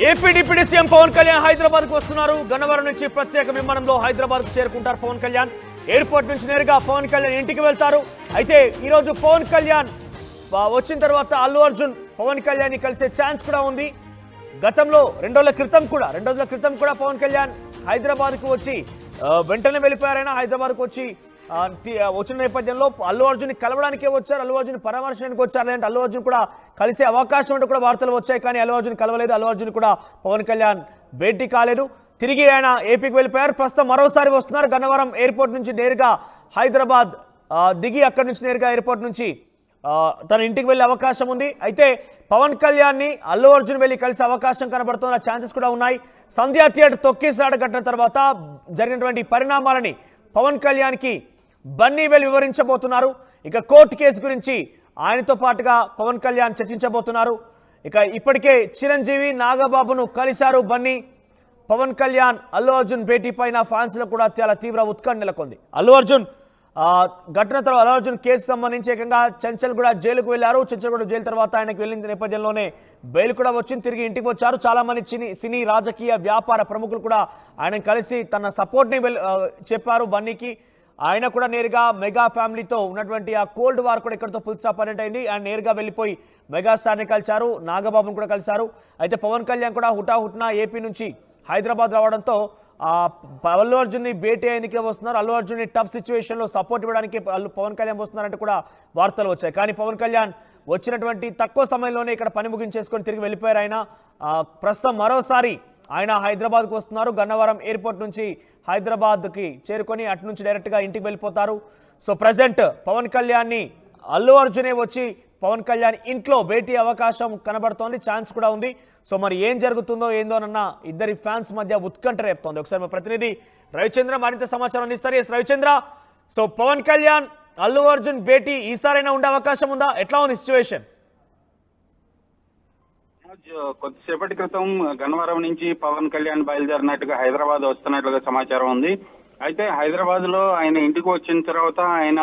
AP deputy CM Pawan Kalyan Hyderabad కు వస్తున్నారు. గన్నవరం నుంచి ప్రత్యేక విమానంలో హైదరాబాద్ కు చేరుకుంటారు పవన్ కళ్యాణ్. ఎయిర్పోర్ట్ నుంచి నేరుగా పవన్ కళ్యాణ్ ఇంటికి వెళ్తారు. అయితే ఈ రోజు పవన్ కళ్యాణ్ వచ్చిన తర్వాత అల్లు అర్జున్ పవన్ కళ్యాణ్ ని కలిసే ఛాన్స్ కూడా ఉంది. గతంలో 2 రోజుల క్రితం కూడా పవన్ కళ్యాణ్ హైదరాబాద్ కు వచ్చి వెంటనే వెళ్ళిపోయారైనా హైదరాబాద్ కు వచ్చిన నేపథ్యంలో అల్లు అర్జున్ కలవడానికే వచ్చారు, అల్లు అర్జున్ పరామర్శించడానికి వచ్చారు. లేదంటే అల్లు అర్జున్ కూడా కలిసే అవకాశం అంటే కూడా వార్తలు వచ్చాయి. కానీ అల్లు అర్జున్ కలవలేదు, అల్లు అర్జున్ కూడా పవన్ కళ్యాణ్ భేటీ కాలేదు. తిరిగి ఆయన ఏపీకి వెళ్ళిపోయారు. ప్రస్తుతం మరోసారి వస్తున్నారు. గన్నవరం ఎయిర్పోర్ట్ నుంచి నేరుగా హైదరాబాద్ దిగి అక్కడి నుంచి నేరుగా ఎయిర్పోర్ట్ నుంచి తన ఇంటికి వెళ్ళే అవకాశం ఉంది. అయితే పవన్ కళ్యాణ్ ని అల్లు అర్జున్ వెళ్ళి కలిసే అవకాశం కనబడుతున్న ఛాన్సెస్ కూడా ఉన్నాయి. సంధ్యా థియేటర్ తొక్కిసలాట ఘటన తర్వాత జరిగినటువంటి పరిణామాలని పవన్ కళ్యాణ్ కి బన్నీ వెళ్ళి వివరించబోతున్నారు. ఇక కోర్టు కేసు గురించి ఆయనతో పాటుగా పవన్ కళ్యాణ్ చర్చించబోతున్నారు. ఇక ఇప్పటికే చిరంజీవి నాగబాబును కలిశారు బన్నీ. పవన్ కళ్యాణ్ అల్లు అర్జున్ భేటీ పైన ఫ్యాన్స్ లో కూడా చాలా తీవ్ర ఉత్కంఠ నెలకొంది. అల్లు అర్జున్ ఘటన తర్వాత అల్లు అర్జున్ కేసు సంబంధించి ఏకంగా చెంచల్గూడ జైలుకు వెళ్లారు. చెంచల్గూడ జైలు తర్వాత ఆయనకు వెళ్ళిన నేపథ్యంలోనే బెయిల్ కూడా వచ్చింది. తిరిగి ఇంటికి వచ్చారు. చాలా మంది సినీ రాజకీయ వ్యాపార ప్రముఖులు కూడా ఆయన కలిసి తన సపోర్ట్ ని చెప్పారు బన్నీకి. ఆయన కూడా నేరుగా మెగా ఫ్యామిలీతో ఉన్నటువంటి ఆ కోల్డ్ వార్ కూడా ఇక్కడితో ఫుల్ స్టాప్ అనేట్ అయింది. ఆయన నేరుగా వెళ్ళిపోయి మెగాస్టార్ని కలిశారు, నాగబాబును కూడా కలిశారు. అయితే పవన్ కళ్యాణ్ కూడా హుటాహుటిన ఏపీ నుంచి హైదరాబాద్ రావడంతో అల్లు అర్జున్ ని భేటీ అయ్యేందుకే వస్తున్నారు. అల్లు అర్జున్ ని టఫ్ సిచ్యువేషన్ లో సపోర్ట్ ఇవ్వడానికి పవన్ కళ్యాణ్ వస్తున్నారంటే కూడా వార్తలు వచ్చాయి. కానీ పవన్ కళ్యాణ్ వచ్చినటువంటి తక్కువ సమయంలోనే ఇక్కడ పని ముగించేసుకొని తిరిగి వెళ్ళిపోయారు. ఆయన ప్రస్తుతం మరోసారి ఆయన హైదరాబాద్కు వస్తున్నారు. గన్నవరం ఎయిర్పోర్ట్ నుంచి హైదరాబాద్కి చేరుకొని అటు నుంచి డైరెక్ట్గా ఇంటికి వెళ్ళిపోతారు. సో ప్రజెంట్ పవన్ కళ్యాణ్ ని అల్లు అర్జునే వచ్చి పవన్ కళ్యాణ్ ఇంట్లో భేటీ అవకాశం కనబడుతోంది, ఛాన్స్ కూడా ఉంది. సో మరి ఏం జరుగుతుందో ఏందోనన్న ఇద్దరి ఫ్యాన్స్ మధ్య ఉత్కంఠ రేపుతోంది. ఒకసారి మా ప్రతినిధి రవిచంద్ర మరింత సమాచారం అందిస్తారు. ఎస్ రవిచంద్ర, సో పవన్ కళ్యాణ్ అల్లు అర్జున్ భేటీ ఈసారైనా ఉండే అవకాశం ఉందా? ఎట్లా ఉంది సిచ్యువేషన్? కొద్దిసేపటి క్రితం గన్నవరం నుంచి పవన్ కళ్యాణ్ బయలుదేరినట్టుగా హైదరాబాద్ వస్తున్నట్లుగా సమాచారం ఉంది. అయితే హైదరాబాద్ లో ఆయన ఇంటికి వచ్చిన తర్వాత ఆయన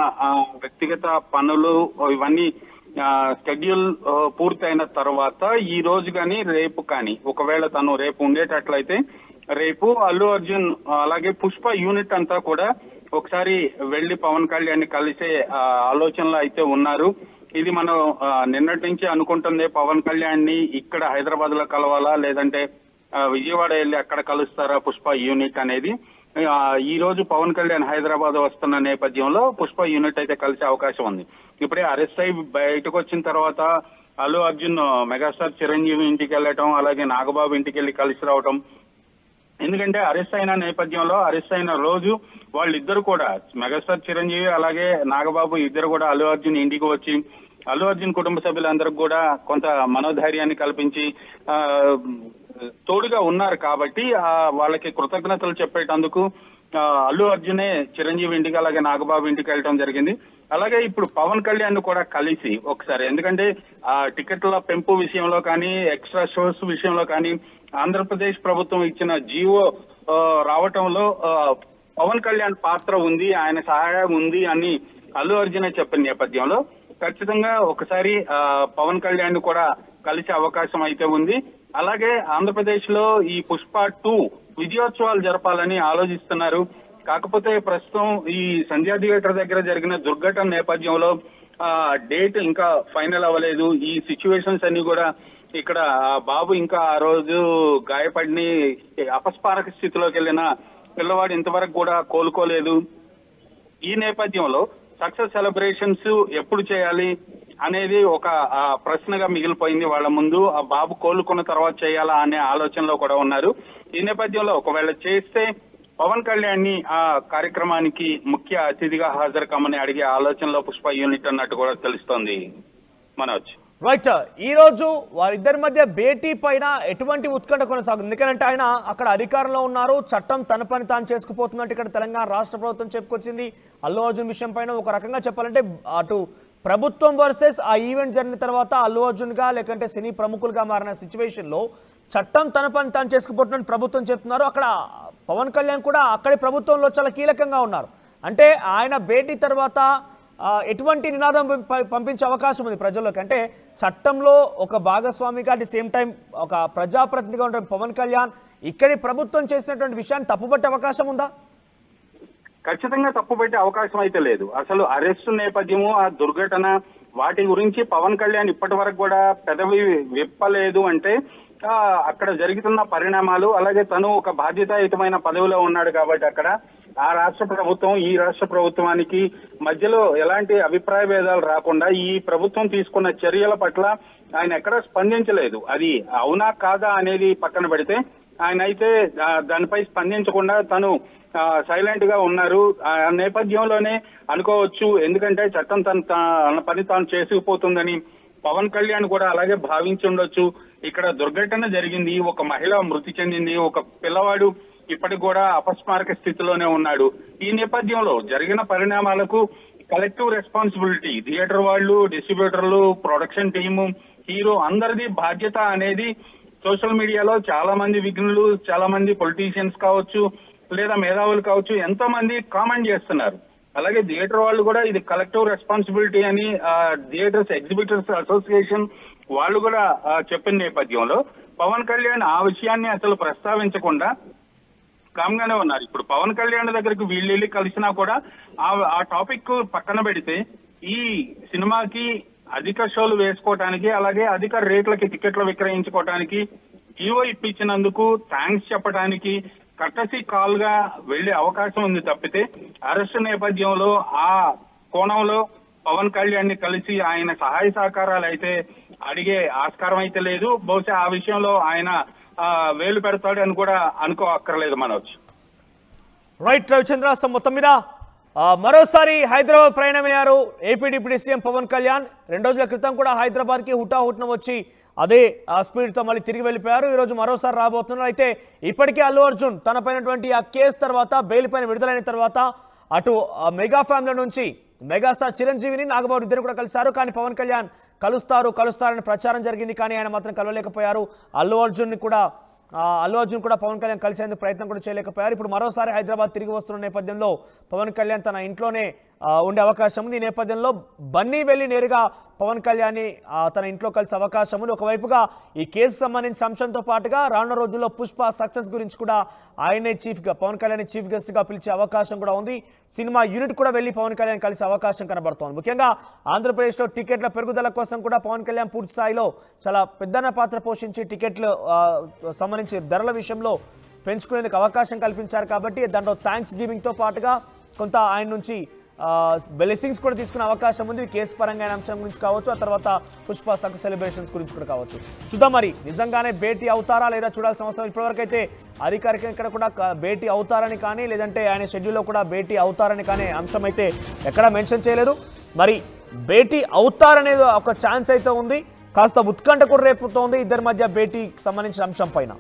వ్యక్తిగత పనులు ఇవన్నీ షెడ్యూల్ పూర్తయిన తర్వాత ఈ రోజు కానీ రేపు కానీ ఒకవేళ తను రేపు ఉండేటట్లయితే రేపు అల్లు అర్జున్ అలాగే పుష్ప యూనిట్ అంతా కూడా ఒకసారి వెళ్లి పవన్ కళ్యాణ్ ని కలిసే ఆలోచనలో అయితే ఉన్నారు. ఇది మనం నిన్నటి నుంచి అనుకుంటుంది. పవన్ కళ్యాణ్ ని ఇక్కడ హైదరాబాద్ లో కలవాలా లేదంటే విజయవాడ వెళ్ళి అక్కడ కలుస్తారా పుష్ప యూనిట్ అనేది. ఈ రోజు పవన్ కళ్యాణ్ హైదరాబాద్ వస్తున్న నేపథ్యంలో పుష్ప యూనిట్ అయితే కలిసే అవకాశం ఉంది. ఇప్పుడే అరెస్ట్ అయి బయటకు వచ్చిన తర్వాత అల్లు అర్జున్ మెగాస్టార్ చిరంజీవి ఇంటికి వెళ్ళటం, అలాగే నాగబాబు ఇంటికి వెళ్ళి కలిసి రావటం. ఎందుకంటే అరెస్ట్ అయిన నేపథ్యంలో అరెస్ట్ అయిన రోజు వాళ్ళిద్దరు కూడా మెగాస్టార్ చిరంజీవి అలాగే నాగబాబు ఇద్దరు కూడా అల్లు అర్జున్ ఇంటికి వచ్చి అల్లు అర్జున్ కుటుంబ సభ్యులందరికీ కూడా కొంత మనోధైర్యాన్ని కల్పించి తోడుగా ఉన్నారు. కాబట్టి వాళ్ళకి కృతజ్ఞతలు చెప్పేటందుకు అల్లు అర్జునే చిరంజీవి ఇంటికి అలాగే నాగబాబు ఇంటికి వెళ్ళడం జరిగింది. అలాగే ఇప్పుడు పవన్ కళ్యాణ్ కూడా కలిసి ఒకసారి, ఎందుకంటే టికెట్ల పెంపు విషయంలో కానీ ఎక్స్ట్రా షోస్ విషయంలో కానీ ఆంధ్రప్రదేశ్ ప్రభుత్వం ఇచ్చిన జీవో రావటంలో పవన్ కళ్యాణ్ పాత్ర ఉంది, ఆయన సహాయం ఉంది అని అల్లు అర్జునే చెప్పిన నేపథ్యంలో ఖచ్చితంగా ఒకసారి పవన్ కళ్యాణ్ కూడా కలిసే అవకాశం అయితే ఉంది. అలాగే ఆంధ్రప్రదేశ్ లో ఈ పుష్ప 2 విజయోత్సవాలు జరపాలని ఆలోచిస్తున్నారు. కాకపోతే ప్రస్తుతం ఈ సంధ్యా థియేటర్ దగ్గర జరిగిన దుర్ఘటన నేపథ్యంలో డేట్ ఇంకా ఫైనల్ అవ్వలేదు. ఈ సిచ్యువేషన్స్ అన్ని కూడా ఇక్కడ బాబు ఇంకా ఆ రోజు గాయపడిని అపస్మారక స్థితిలోకి వెళ్ళిన పిల్లవాడు ఇంతవరకు కూడా కోలుకోలేదు. ఈ నేపథ్యంలో సక్సెస్ సెలబ్రేషన్స్ ఎప్పుడు చేయాలి అనేది ఒక ప్రశ్నగా మిగిలిపోయింది వాళ్ళ ముందు. ఆ బాబు కోలుకున్న తర్వాత చేయాలా అనే ఆలోచనలో కూడా ఉన్నారు. ఈ నేపథ్యంలో ఒకవేళ చేస్తే పవన్ కళ్యాణ్ ని ఆ కార్యక్రమానికి ముఖ్య అతిథిగా హాజరు కమ్మని అడిగే ఆలోచనలో పుష్ప యూనిట్ అన్నట్టు కూడా తెలుస్తోంది మనోజ్. రైట్, ఈ రోజు వారిద్దరి మధ్య భేటీ పైన ఎటువంటి ఉత్కంఠ కొనసాగుతుంది? ఎందుకంటే ఆయన అక్కడ అధికారంలో ఉన్నారు, చట్టం తన పని తాను చేసుకుపోతున్నట్టు ఇక్కడ తెలంగాణ రాష్ట్ర ప్రభుత్వం చెప్పుకొచ్చింది. అల్లు అర్జున్ విషయం పైన ఒక రకంగా చెప్పాలంటే అటు ప్రభుత్వం వర్సెస్ ఆ ఈవెంట్ జరిగిన తర్వాత అల్లు అర్జున్ గా లేకంటే సినీ ప్రముఖులుగా మారిన సిచ్యువేషన్ లో చట్టం తన పని తాను చేసుకుపోతున్నట్టు ప్రభుత్వం చెప్తున్నారు. అక్కడ పవన్ కళ్యాణ్ కూడా అక్కడి ప్రభుత్వంలో చాలా కీలకంగా ఉన్నారు. అంటే ఆయన భేటీ తర్వాత ఎటువంటి నినాదం పంపించే అవకాశం ఉంది ప్రజల్లోకి? అంటే చట్టంలో ఒక భాగస్వామిగా అట్ ది సేమ్ టైం ఒక ప్రజాప్రతినిధిగా ఉండే పవన్ కళ్యాణ్ ఇక్కడి ప్రభుత్వం చేసినటువంటి విషయాన్ని తప్పుపట్టే అవకాశం ఉందా? ఖచ్చితంగా తప్పుపెట్టే అవకాశం అయితే లేదు. అసలు అరెస్టు నేపథ్యము, ఆ దుర్ఘటన, వాటి గురించి పవన్ కళ్యాణ్ ఇప్పటి వరకు కూడా పెదవి విప్పలేదు అంటే అక్కడ జరుగుతున్న పరిణామాలు, అలాగే తను ఒక బాధ్యతాయుతమైన పదవిలో ఉన్నాడు కాబట్టి అక్కడ ఆ రాష్ట్ర ప్రభుత్వం ఈ రాష్ట్ర ప్రభుత్వానికి మధ్యలో ఎలాంటి అభిప్రాయ భేదాలు రాకుండా ఈ ప్రభుత్వం తీసుకున్న చర్యల పట్ల ఆయన ఎక్కడా స్పందించలేదు. అది అవునా కాదా అనేది పక్కన పెడితే ఆయన అయితే దానిపై స్పందించకుండా తను సైలెంట్ గా ఉన్నారు. ఆ నేపథ్యంలోనే అనుకోవచ్చు, ఎందుకంటే చట్టం తన పని తాను చేసుకుపోతుందని పవన్ కళ్యాణ్ కూడా అలాగే భావించి ఉండొచ్చు. ఇక్కడ దుర్ఘటన జరిగింది, ఒక మహిళ మృతి చెందింది, ఒక పిల్లవాడు ఇప్పటికి కూడా అపస్మారక స్థితిలోనే ఉన్నాడు. ఈ నేపథ్యంలో జరిగిన పరిణామాలకు కలెక్టివ్ రెస్పాన్సిబిలిటీ థియేటర్ వాళ్ళు, డిస్ట్రిబ్యూటర్లు, ప్రొడక్షన్ టీము, హీరో అందరిది బాధ్యత అనేది సోషల్ మీడియాలో చాలా మంది విఘ్నులు, చాలా మంది పొలిటీషియన్స్ కావచ్చు లేదా మేధావులు కావచ్చు ఎంతో మంది కామెంట్ చేస్తున్నారు. అలాగే థియేటర్ వాళ్ళు కూడా ఇది కలెక్టివ్ రెస్పాన్సిబిలిటీ అని థియేటర్స్ ఎగ్జిబిటర్స్ అసోసియేషన్ వాళ్ళు కూడా చెప్పిన నేపథ్యంలో పవన్ కళ్యాణ్ ఆ విషయాన్ని అసలు ప్రస్తావించకుండా కామ్గానే ఉన్నారు. ఇప్పుడు పవన్ కళ్యాణ్ దగ్గరికి వీళ్ళు కలిసినా కూడా ఆ టాపిక్ పక్కన పెడితే ఈ సినిమాకి అధిక షోలు వేసుకోవటానికి, అలాగే అధిక రేట్లకి టికెట్లు విక్రయించుకోవటానికి జీవో ఇప్పించినందుకు థ్యాంక్స్ చెప్పడానికి కర్టసీ కాల్ గా వెళ్లే అవకాశం ఉంది తప్పితే అరెస్టు నేపథ్యంలో ఆ కోణంలో పవన్ కళ్యాణ్ ని కలిసి ఆయన సహాయ సహకారాలు అయితే అడిగే ఆస్కారం అయితే లేదు. బహుశా ఆ విషయంలో ఆయన వేలు పెడతాడు అని కూడా అనుకో అక్కర్లేదు మనోజ్. రైట్ రవిచంద్ర, మొత్తం మీద మరోసారి హైదరాబాద్ ప్రయాణమయ్యారు AP deputy CM Pawan Kalyan. 2 రోజుల క్రితం కూడా హైదరాబాద్కి హుటాహుట్న వచ్చి అదే స్పీడ్తో మళ్ళీ తిరిగి వెళ్ళిపోయారు. ఈరోజు మరోసారి రాబోతున్నారు. అయితే ఇప్పటికే అల్లు అర్జున్ తనపైనటువంటి ఆ కేసు తర్వాత బెయిల్ పైన విడుదలైన తర్వాత అటు మెగా ఫ్యామిలీ నుంచి మెగాస్టార్ చిరంజీవిని, నాగబాబు ఇద్దరు కూడా కలిశారు. కానీ పవన్ కళ్యాణ్ కలుస్తారని ప్రచారం జరిగింది, కానీ ఆయన మాత్రం కలవలేకపోయారు. అల్లు అర్జున్ కూడా పవన్ కళ్యాణ్ కలిసేందుకు ప్రయత్నం కూడా చేయలేకపోయారు. ఇప్పుడు మరోసారి హైదరాబాద్ తిరిగి వస్తున్న నేపథ్యంలో పవన్ కళ్యాణ్ తన ఇంట్లోనే ఉండే అవకాశం ఉంది. ఈ నేపథ్యంలో బన్నీ వెళ్ళి నేరుగా పవన్ కళ్యాణ్ని తన ఇంట్లో కలిసే అవకాశం ఉంది. ఒకవైపుగా ఈ కేసు సంబంధించిన అంశంతో పాటుగా రానున్న రోజుల్లో పుష్ప సక్సెస్ గురించి కూడా ఆయనే పవన్ కళ్యాణ్ చీఫ్ గెస్ట్ గా పిలిచే అవకాశం కూడా ఉంది. సినిమా యూనిట్ కూడా వెళ్ళి పవన్ కళ్యాణ్ కలిసే అవకాశం కనబడుతోంది. ముఖ్యంగా ఆంధ్రప్రదేశ్లో టికెట్ల పెరుగుదల కోసం కూడా పవన్ కళ్యాణ్ పూర్తి స్థాయిలో చాలా పెద్దన పాత్ర పోషించి టికెట్లు సంబంధించి ధరల విషయంలో పెంచుకునేందుకు అవకాశం కల్పించారు. కాబట్టి దాంట్లో థ్యాంక్స్ గివింగ్తో పాటుగా కొంత ఆయన నుంచి బ్లెస్సింగ్స్ కూడా తీసుకునే అవకాశం ఉంది. కేసు పరంగా అంశం గురించి కావచ్చు, ఆ తర్వాత పుష్ప సక్సెస్ సెలబ్రేషన్స్ గురించి కూడా కావచ్చు. చూద్దాం మరి నిజంగానే భేటీ అవుతారా లేదా చూడాల్సిన అవసరం. ఇప్పటివరకు అయితే అధికారికంగా ఇక్కడ కూడా భేటీ అవుతారని కానీ, లేదంటే ఆయన షెడ్యూల్లో కూడా భేటీ అవుతారని కానీ అంశం అయితే ఎక్కడా మెన్షన్ చేయలేదు. మరి భేటీ అవుతారనేది ఒక ఛాన్స్ అయితే ఉంది. కాస్త ఉత్కంఠ కూడా రేపుతోంది ఇద్దరి మధ్య భేటీకి సంబంధించిన అంశం పైన.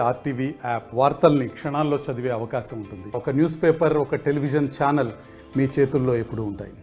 ఆర్టీవీ యాప్ వార్తల్ని క్షణాల్లో చదివే అవకాశం ఉంటుంది. ఒక న్యూస్ పేపర్, ఒక టెలివిజన్ ఛానల్ మీ చేతుల్లో ఎప్పుడూ ఉంటాయి.